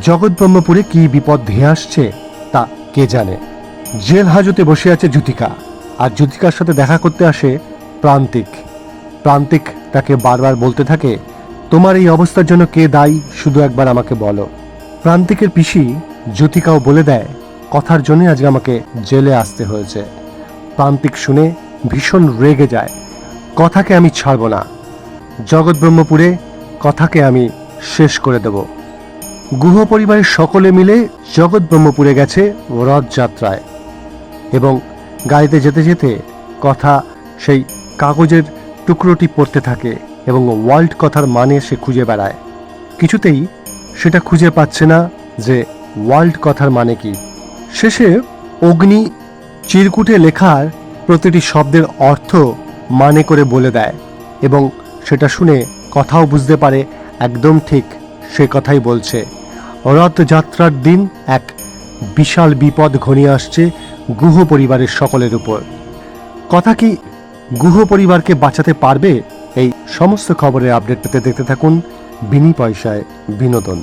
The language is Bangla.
জগৎ ব্রহ্মপুরে কি বিপদ ধেয়ে আসছে তা কে জানে। জেল হাজতে বসে আছে যুথিকা, আর যুথিকার সাথে দেখা করতে আসে প্রান্তিক। প্রান্তিক তাকে বারবার বলতে থাকে, তোমার এই অবস্থার জন্য কে দায়ী, শুধু একবার আমাকে বলো। প্রান্তিকের পিসি যুথিকাও বলে দেয়, কথার জন্য আজকে আমাকে জেলে আসতে হয়েছে। প্রান্তিক শুনে ভীষণ রেগে যায়, কথাকে আমি ছাড়ব না, জগৎ ব্রহ্মপুরে কথাকে আমি শেষ করে দেব। গুহ পরিবারের সকলে মিলে জগৎ ব্রহ্মপুরে গেছে রথযাত্রায়, এবং গাড়িতে যেতে যেতে কথা সেই কাগজের টুকরোটি পড়তে থাকে এবং ওয়ার্ল্ড কথার মানে সে খুঁজে বেড়ায়। কিছুতেই সেটা খুঁজে পাচ্ছে না যে ওয়ার্ল্ড কথার মানে কি। শেষে অগ্নি চিরকুটে লেখার প্রতিটি শব্দের অর্থ মানে করে বলে দেয়, এবং সেটা শুনে কথাও বুঝতে পারে একদম ঠিক সে কথাই বলছে। রথযাত্রার দিন এক বিশাল বিপদ ঘনিয়ে আসছে গুহ পরিবারের সকলের উপর। কথা কি গুহ পরিবারকে বাঁচাতে পারবে? এই সমস্ত খবরের আপডেট পেতে দেখতে থাকুন বিনি পয়সায় বিনোদন।